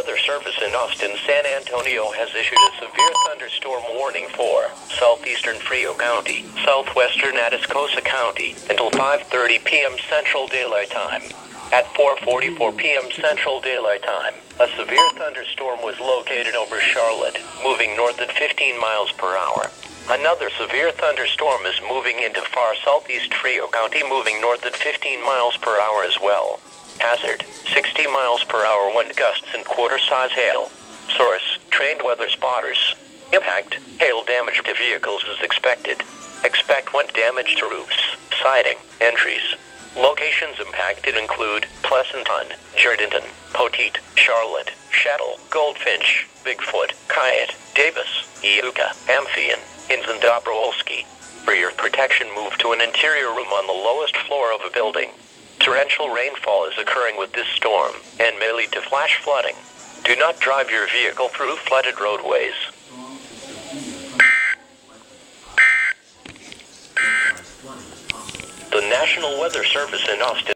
Weather Service in Austin, San Antonio has issued a severe thunderstorm warning for southeastern Frio County, southwestern Atascosa County until 5:30 p.m. Central Daylight Time. At 4:44 p.m. Central Daylight Time, a severe thunderstorm was located over Charlotte, moving north at 15 miles per hour. Another severe thunderstorm is moving into far southeast Frio County, moving north at 15 miles per hour as well. Hazard, 60 miles per hour wind gusts and quarter-size hail. Source, trained weather spotters. Impact, hail damage to vehicles is expected. Expect wind damage to roofs, siding, entries. Locations impacted include Pleasanton, Jourdanton, Poteet, Charlotte, Shettle, Goldfinch, Bigfoot, Kyatt, Davis, Iuka, Amphion, Inns and Dobrowolski. For your protection, move to an interior room on the lowest floor of a building. Torrential rainfall is occurring with this storm and may lead to flash flooding. Do not drive your vehicle through flooded roadways. The National Weather Service in Austin